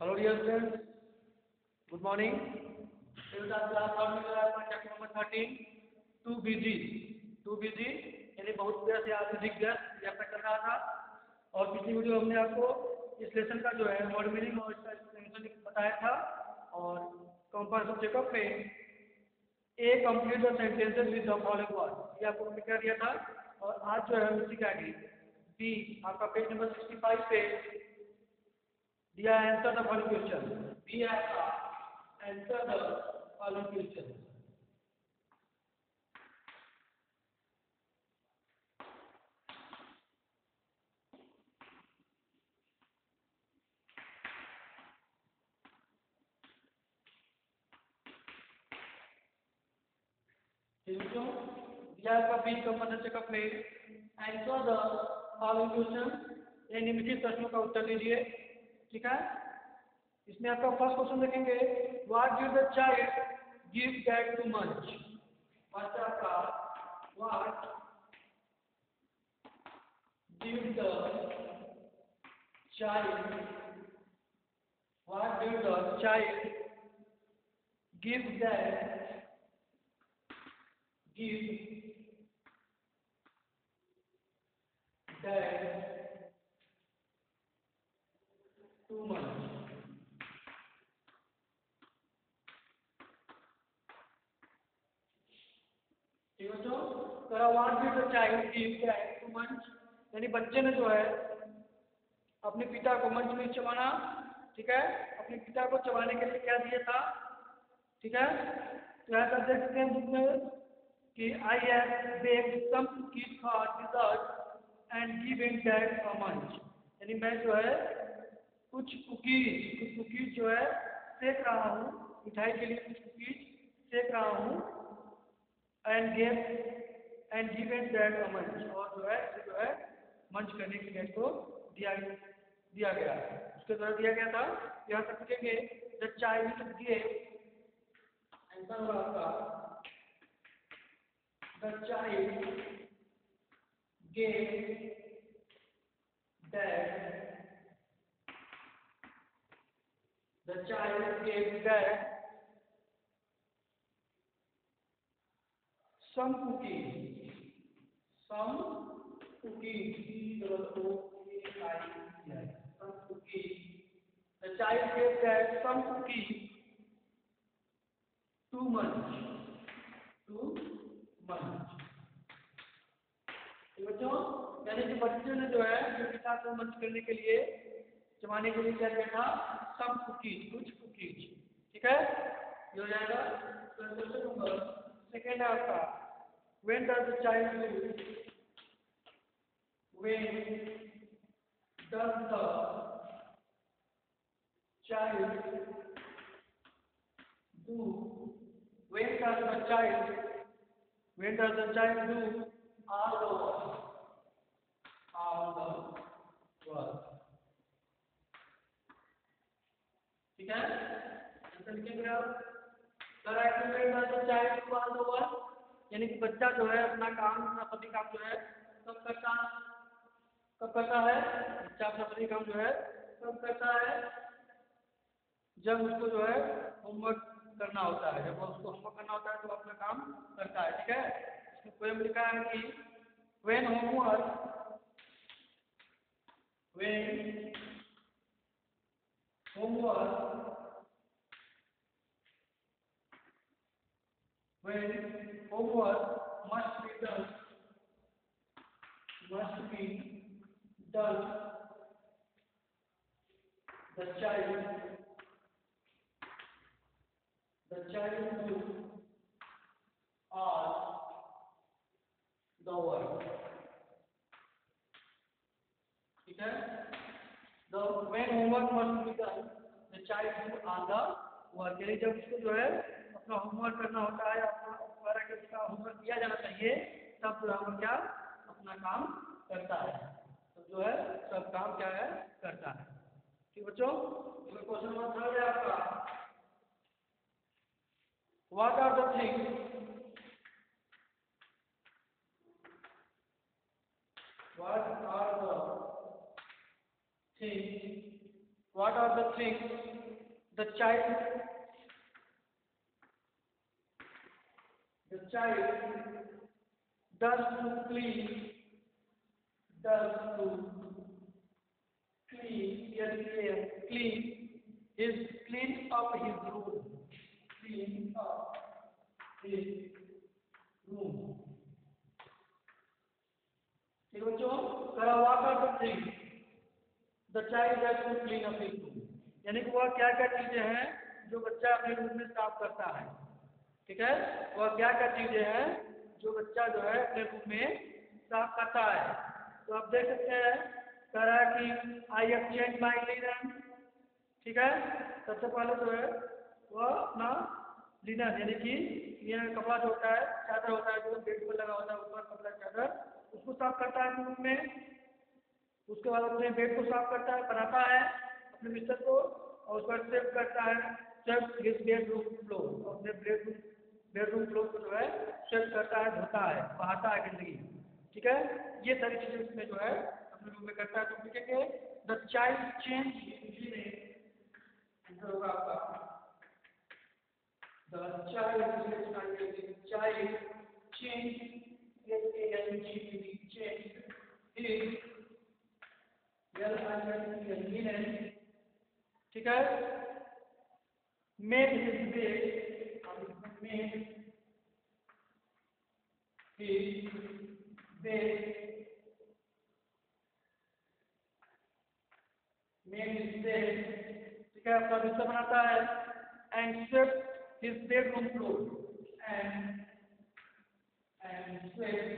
Hello dear students, good morning. This is our class chapter number 13, 2BG. 2BG यानी बहुत से आधुनिक gas व्याख्या कर रहा था और पिछली वीडियो हमने आपको इस लेसन का जो है वर्ड मीनिंग और इसका एक्सप्लेनेशन बताया था और कंपारिजन चेकअप में A complete the sentences with the following word ये आपको हमने क्या दिया था और आज जो है उसी का आगे बी आपका पेज नंबर 65 पे दिया है answer the following question B आपका आंसर द फॉलोइंग क्वेश्चन दिया आपका बी कंपारिजन चेकअप में आंसर द फॉलोइंग क्वेश्चन ये निम्नलिखित प्रश्नों का उत्तर दीजिए। ठीक है, इसमें आपका फर्स्ट क्वेश्चन देखेंगे what did the child give that to munch. First आपका what did the child give that to munch. ठीक है तो what did the child give that to munch यानी बच्चे ने जो है अपने पिता को मंच में चबाना। ठीक है, अपने पिता को चबाने के लिए क्या दिया था। ठीक है, तो यहाँ पर देख सकते हैं बुक में कि I have baked some cookies for dessert and given that a munch यानी मैं जो है कुछ कुकीज जो है सेक रहा हूँ, मिठाई के लिए कुछ कुकीज सेक रहा हूँ एंड गिवन दैट अ मंच और जो है इसे जो है मंच करने के लिए को दिया गया उसके द्वारा दिया गया था। यहाँ तक लिखेंगे द चाइल्ड गेव आंसर होगा आपका the child gave that some cookies some cookies the child gave that some cookies to munch बच्चों यानी कि बच्चे ने जो है अपने पिता को मंच करने के लिए चबाने के लिए क्या किया था some cookies कुछ कुकीज। ठीक है, ये हो जाएगा। क्वेश्चन नंबर सेकेंड है आपका when does the child do when does the child do when does the child do all the work। ठीक है, आंसर लिखेंगे आप correct when does the child do all the work यानी कि बच्चा जो है अपना काम अपना सभी काम जो है कब करता है बच्चा अपना सभी काम जो है कब करता है जब उसको जो है होमवर्क करना होता है। जब उसको होमवर्क करना होता है तो अपना काम करता है। ठीक है, इसमें पोएम लिखा है कि when homework must be done the child do all the work। ठीक है, when homework must be done the child do all the work यानी जब उसको जो है अपना होमवर्क करना होता है अपना उसका होमवर्क किया जाना चाहिए तब जो है क्या अपना काम करता है। तो जो है सब काम क्या है करता है। ठीक बच्चों, क्वेश्चन नंबर थर्ड है आपका what are the things What are the things the child does to clean does to clean clean up his room. Clean up his room. ठीक है बच्चों, करा what are the things the child does to clean up his room, यानी कि वह क्या क्या चीजें हैं जो बच्चा अपने रूम में साफ करता है। ठीक है, वह क्या क्या चीजें हैं जो बच्चा जो है अपने रूम में साफ करता है। तो आप देख सकते हैं कह रहा है कि I have change my linen. ठीक है, सबसे पहले जो है वह अपना लिनन यानी कि ये कपड़ा जो होता है, चादर होता है जो बेड पर लगा होता है ऊपर कपड़ा चादर, उसको साफ करता है अपने रूम में। उसके बाद अपने बेड को साफ करता है, बनाता है अपने बिस्तर को, और उसके बाद सेव करता है, सेव हिज बेडरूम फ्लोर, अपने बेडरूम फ्लोर को जो है सेव करता है, धोता है, बहाता है गंदगी। ठीक है, ये सारी चीजें उसमें जो है अपने रूम में करता है। तो लिखेंगे द चाइल्ड चेंज होगा आपका द चाइल्ड चेंज चेंज। ठीक है, made his bed, made his bed, ठीक है, अपना बिस्तर बनाता है, and swept his bedroom floor, and swept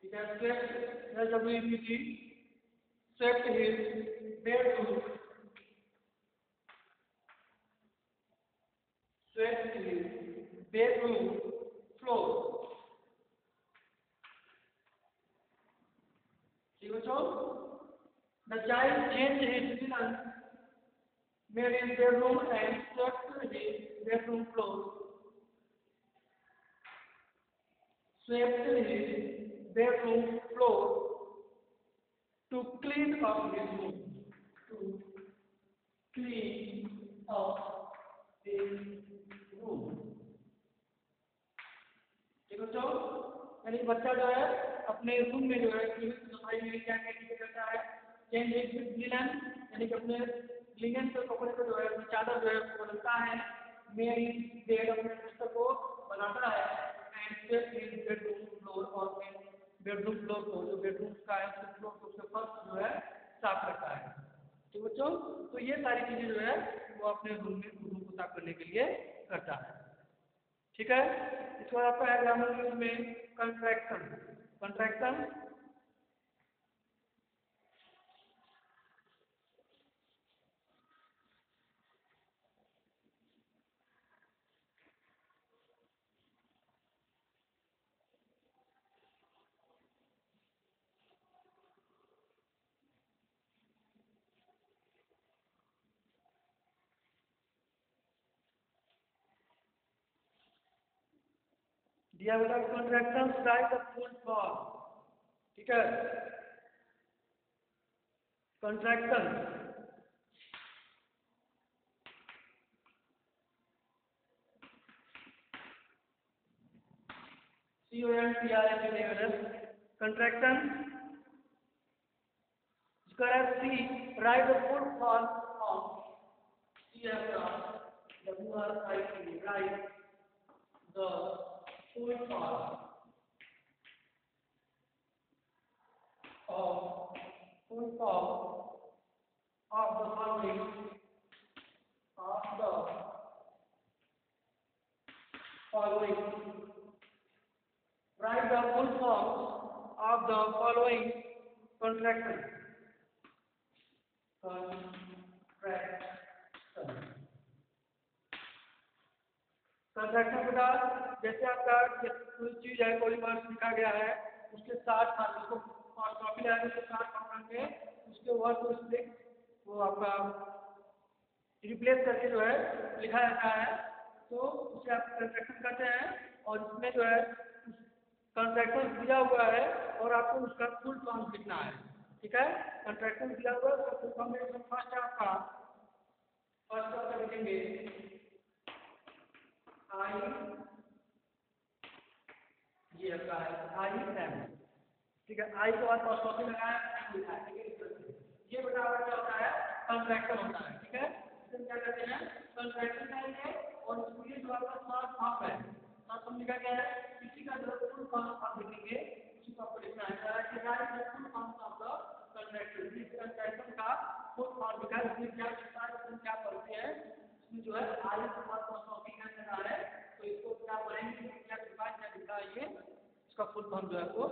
ठीक है, swept his bedroom, swept his bedroom floor। ठीक बच्चों, the child changed his linen, made his bedroom and swept his bedroom floor, swept his bedroom floor to clean up his room, to clean up his room। ठीक बच्चों, यानी बच्चा जो है अपने room में जो है सफाई में क्या क्या चीजें करता है, चेंज हिज लिनन यानी कि अपने लिनन के कपड़े को जो है अपनी चादर जो है बदलता है, मेड हिज बेड अपने बिस्तर को बनाता है, and swept his bedroom floor और अपने बेडरूम फ्लोर को जो बेडरूम का है उसके फ्लोर को उसके फर्श जो है साफ करता है। तो बच्चों, तो ये सारी चीजें जो है वो अपने रूम को साफ करने के लिए करता है। ठीक है, इसके बाद आपका है ग्रामर यूज में कंट्रैक्शन। कंट्रैक्शन दिया बेटा, contraction write the full form. ठीक है, contraction CONTRACTION, contraction C write the full form of CFR write the full form of the following write the full form of the following contraction। Contraction के बाद जैसे आपका कोई चीज है, कोई वर्ड लिखा गया है, उसके साथ साथ उसको कॉपी लगाने के साथ पकड़ेंगे, उसके वर्ड को स्प्लिट वो आपका रिप्लेस करके जो है लिखा जाता है, तो उसे आप कंट्रैक्शन कहते हैं। और इसमें जो है कंट्रैक्शन दिया हुआ है और आपको उसका फुल फॉर्म लिखना है, ठीक है। कंट्रैक्शन दिया हुआ है, उसका फुल फॉर्म फर्स्ट है आपका, फर्स्ट आपका लिखेंगे आई, ये आपका है आई एम, ठीक है। आई के बाद फर्स्ट कॉपी लगाया, ये बेटा आपका क्या होता है, कंट्रैक्शन होता है, ठीक है। इसमें क्या करते हैं, कंट्रैक्शन करेंगे और इसमें जो आपका शॉर्ट फॉर्म है, शॉर्ट फॉर्म लिखा गया है, किसी का जो फुल फॉर्म आप लिखेंगे उसी को आपको लिखना है। Full form of the contraction, इस कंट्रैक्शन का फुल फॉर्म लिखा है, इसमें क्या लिखा है, इसमें क्या पढ़ते हैं, इसमें जो है आई के बाद फर्स्ट कॉपी करना है, तो इसको क्या पढ़ेंगे, क्या लिखा है ये, इसका फुल फॉर्म जो है वो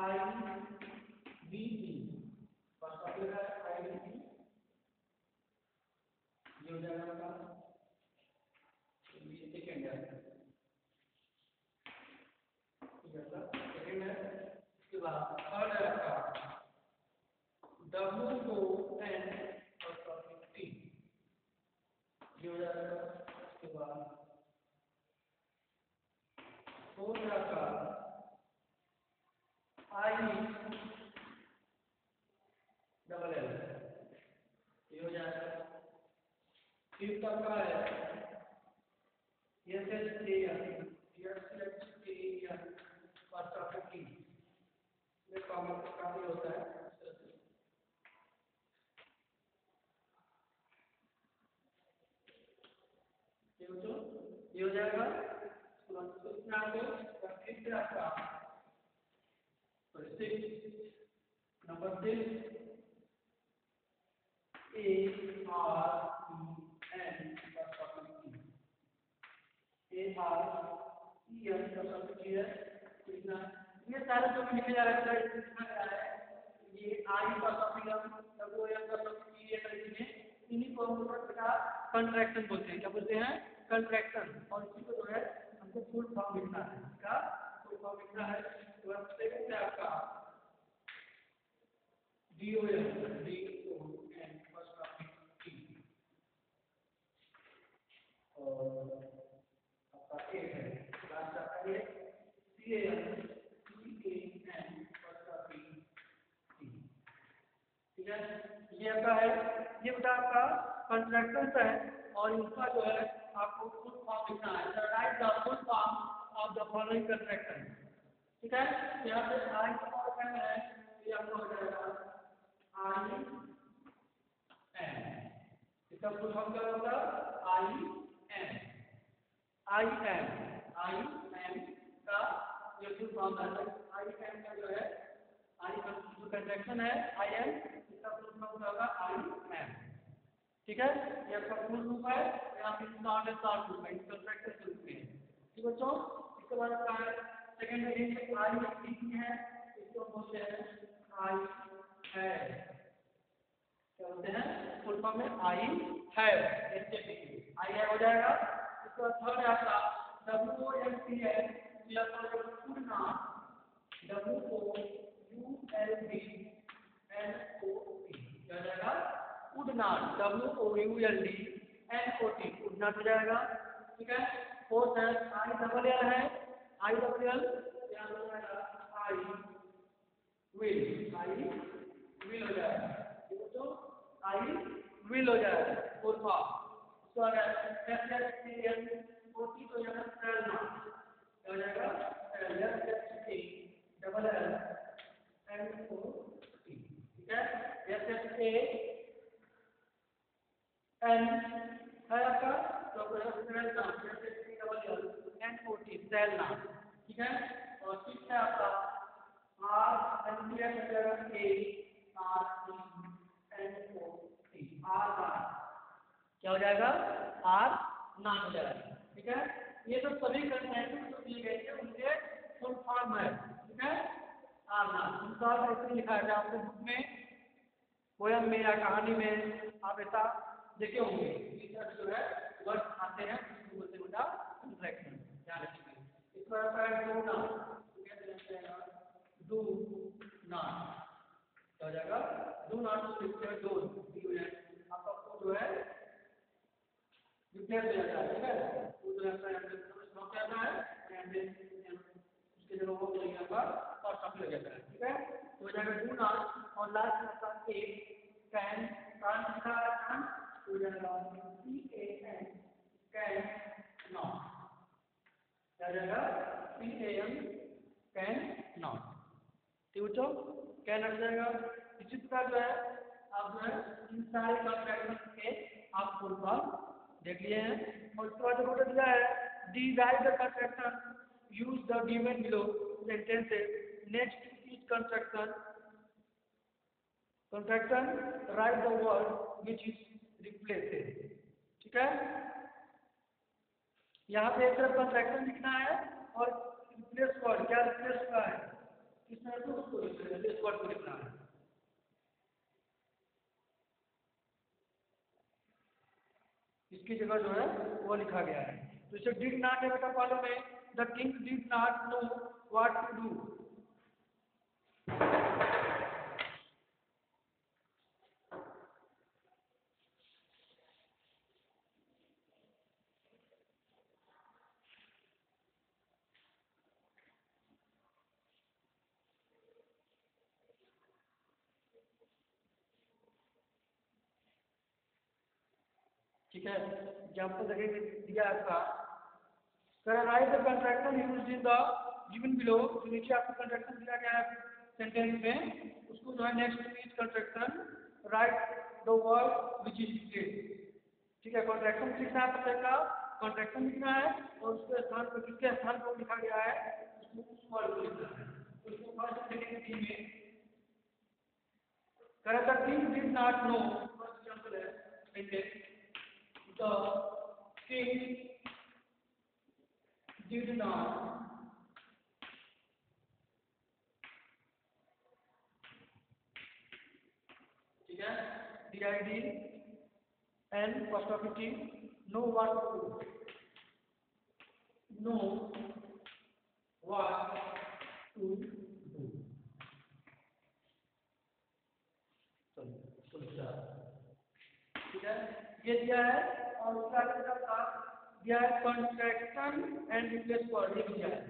आई बी ई, फर्स्ट कॉपी है आई बी ई, ये हो जाएगा आपका, ये सेकंड है, सेकंड है। इसके बाद थर्ड है आपका W O N first copy T, ये हो जाएगा। इसके बाद फोर्थ है आपका आई डबल एल, ये हो जाएगा। फिफ्थ आपका है S H A N, first of T, ये कॉमन काफी होता है, ये हो जाएगा। Number 6 A R E N, A R E N का सब कुछ है, इतना ये सारे जो भी लिखे जा रहा है इसमें क्या है, ये आई का सब डब्ल्यू एम का सब ये तरीके इन्हीं को हम लोग का कंट्रैक्शन बोलते हैं, क्या बोलते हैं, कंट्रैक्शन। और इसी को जो है हमको फुल फॉर्म लिखना है, इसका फुल फॉर्म लिखना है। तो अब सेकंड है आपका D O M, D O N first of T, और आपका ए है लास्ट आपका ये C A N, C A N first of T, ठीक है। ये आपका है, ये बेटा आपका कंट्रैक्शन है और इसका जो है आपको फुल फॉर्म लिखना है, right the full form of the following contraction, ठीक है। यहाँ पे आई का फॉर्म है, ये आपको हो जाएगा आई एम, इसका फुल फॉर्म क्या होगा, I am, I am, I am का ये फुल फॉर्म है। आई एम का जो है आई का जो कंट्रैक्शन है आई एम, इसका फुल फॉर्म होगा आई एम, ठीक है। ये आपका फुल रूप है, यहाँ पे शॉर्ट है, शॉर्ट रूप है, कंट्रैक्शन रूप में, ठीक बच्चों। इसके बाद आपका है सेकंड है आई टी है, इसको बोलते हैं आई है, क्या बोलते हैं, फुल फॉर्म में आई है, आई है हो जाएगा। इसके बाद थर्ड है आपका डब्ल्यू ओ एल टी है, ये आपका फुल नाम W O U L D N O T, क्या हो जाएगा, उड़नाट, W O U L D N O T, उड़नाट हो जाएगा, ठीक है। फोर्थ है आई डबल एल है, आई डबल एल क्या हो जाएगा, आई विल, आई विल हो जाएगा, ठीक है। तो आई विल हो जाएगा फुल फॉर्म। उसके बाद S H A N O T तो यहाँ सेल नाम, क्या हो जाएगा, S H A double L N O T, ठीक है। एस एच ए एन है आपका, तो सेल नाम, S H A double L N O T, सेल नाम, ठीक है। और सिक्स है आपका R N T S A R E N O T, R नाम, क्या हो जाएगा, आर नाम हो जाएगा, ठीक है। ये तो सभी कंट्रैक्शन जो दिए गए थे उनके फुल फॉर्म है, ठीक है। आर नाम उनका ऐसे लिखा है आपके बुक में, पोयम में या कहानी में आप ऐसा देखे होंगे, इस तरह जो है वर्ड आते हैं, इसको बोलते हैं बेटा कंट्रैक्शन, ध्यान रखिए। इसको आपका डू नॉट, डू नॉट क्या हो जाएगा, डू नॉट को लिखते हैं डोंट, आपका जो है रिप्लेस हो जाता है, ठीक है। तो यहाँ पे स्टॉप जाता है, यहाँ पे उसके जगह वो यहाँ पर और स्टॉप लग जाता है, ठीक है। तो हो जाएगा डू नॉट और लास्ट में आपका कैन लिखा है कैन, तो हो जाएगा कैन नॉट, क्या हो जाएगा कैन नॉट, ठीक बच्चों, कैन हट जाएगा। इसी प्रकार जो है आप जो है इन सारे कॉन्ट्रैक्शन के आप फुल फॉर्म देख लिए हैं। और उसके बाद जो दिया है derive the contraction use the given below sentences next to each contraction write the word which is replaced, ठीक है। यहाँ पे एक तरफ कॉन्ट्रैक्शन लिखना है और रिप्लेस वर्ड क्या रिप्लेस हुआ है किस तरह से उसको रिप्लेस वर्ड को लिखना है। इसकी जगह जो है वो लिखा गया है। तो इसे डिड नॉट है बेटा फॉलो में the king did not know what to do, ठीक है। एग्जाम्पल देखेंगे दिया आपका write the contraction used in the given below, जो नीचे आपको कॉन्ट्रैक्शन दिया गया है सेंटेंस में, उसको जो है next to each contraction write the word which is replaced, ठीक है। कॉन्ट्रैक्शन लिखना है, प्रत्येक का कॉन्ट्रैक्शन लिखना है और उसके स्थान पर किसके स्थान पर लिखा गया है उसको उस वर्ड को लिखना है। तो उसको फर्स्ट देखेंगे डी में the king did not no, first example है sentence the king did not ठीक है did and first of it know what to do, know what to do, ठीक है ये दिया है। और उसके आगे का दिया है कॉन्ट्रैक्शन एंड रिप्लेस वर्ड, ये दिया है।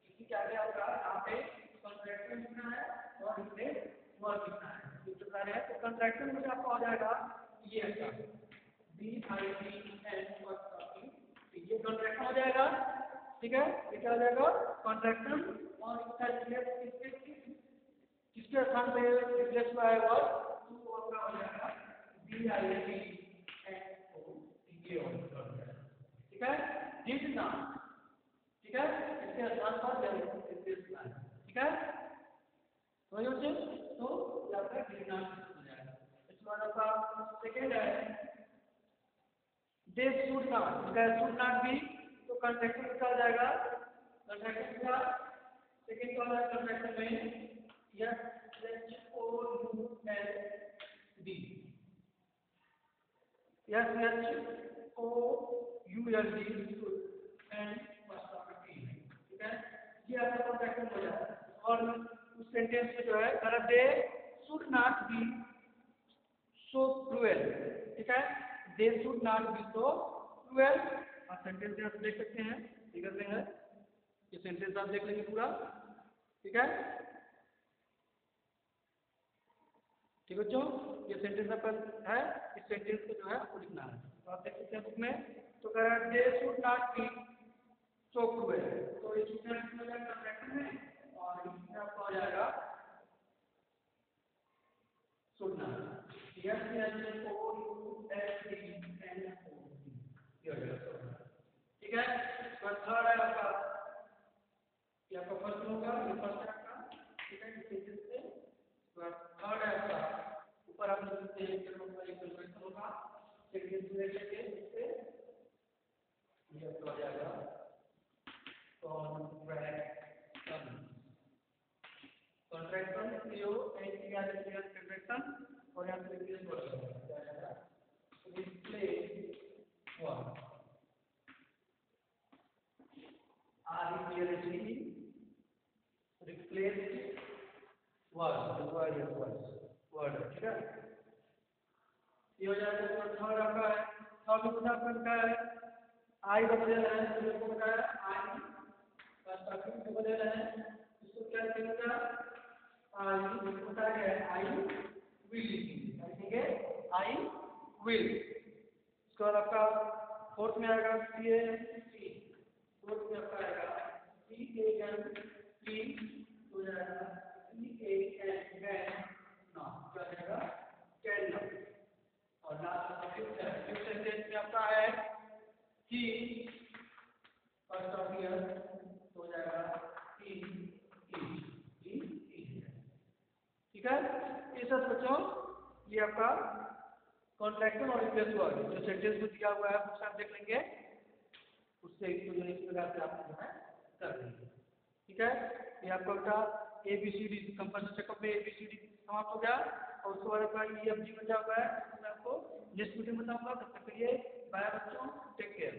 इसी के आगे आपका यहाँ पे कॉन्ट्रैक्शन लिखना है और रिप्लेस वर्ड लिखना है, इस प्रकार है। तो कॉन्ट्रैक्शन में आपका हो जाएगा ये ऐसा ये कॉन्ट्रैक्शन हो जाएगा, ठीक है। ये क्या हो जाएगा कॉन्ट्रैक्शन और इसका रिप्लेस किसके स्थान पे रिप्लेस हुआ है वर्ड, तो आपका हो जाएगा ठीक है डिड नॉट, ठीक है इसके स्थान पर रिप्लेस हुआ है, ठीक है। वही होते तो यहाँ पर डिड नॉट हो जाएगा। इसके बाद आपका सेकेंड है दे शुड नॉट, इसका शुड नॉट भी तो कॉन्ट्रैक्शन लिखा हो जाएगा, कॉन्ट्रैक्शन का सेकेंड का है कॉन्ट्रैक्शन में S H O U L D, yes o u l d and first of T, ठीक है। ये आपका कॉन्ट्रैक्शन हो जाता है। और उस सेंटेंस में जो है अगर they should not be so cruel, ठीक है they should not be so cruel. आप सेंटेंस यहाँ देख सकते हैं फिगर में है, ये सेंटेंस आप देख लेंगे पूरा, ठीक है। ठीक है बच्चों ये सेंटेंस आपका है, इस सेंटेंस को जो है आपको लिखना है। तो आप देख सकते हैं बुक में तो कह रहा है they should not be so cruel, तो ये शुड नॉट हो जाएगा कॉन्ट्रैक्शन में और इसमें आपको आ जाएगा should not, S H O U L D N O D, ये हो जाएगा, ठीक है। तो थर्ड है आपका ये आपका फर्स्ट होगा, ये फर्स्ट है आपका, ठीक है इस सेंटेंस से। थर्ड है आपका ऊपर आप लिख सकते हैं कि आपका एक कन्वर्शन होगा सेंटेंस में लेके इससे ये आपका हो जाएगा contraction C O N T R S contraction और यहाँ पे रिप्लेस वर्ड हो जाएगा replace word R E P L S E replace word, ठीक है। ये हो जाएगा थर्ड आपका है। थर्ड में आपका है आई का बदल रहे हैं, तो इसको बताया आई फर्स्ट ऑप्शन को बदल रहे हैं, इसको क्या लिखेगा आई, इसको बताया गया है आई विल लिखेंगे, आई विल। इसके बाद आपका फोर्थ में आएगा सी ए सी, फोर्थ में आपका आएगा सी ए एन सी, हो जाएगा सी ए एन एन ना, क्या जाएगा कैन ना। और लास्ट फिफ्थ सेंटेंस में आपका है ही फर्स्ट ऑफ ईयर, हो जाएगा ही इज। ठीक है, ये सब बच्चों ये आपका कॉन्ट्रैक्शन और रिप्लेस हुआ है, जो सेंटेंस में दिया हुआ है उससे आप देख लेंगे, उससे इसको जो इस प्रकार से आप जो है कर देंगे। ठीक है, ये आपका बेटा ABCD कंपल्सरी चेकअप में ABCD समाप्त हो गया, और उसके बाद आपका EFG बचा हुआ है, मैं आपको नेक्स्ट वीडियो में बताऊंगा। तब तक के लिए बाय बच्चों, टेक केयर।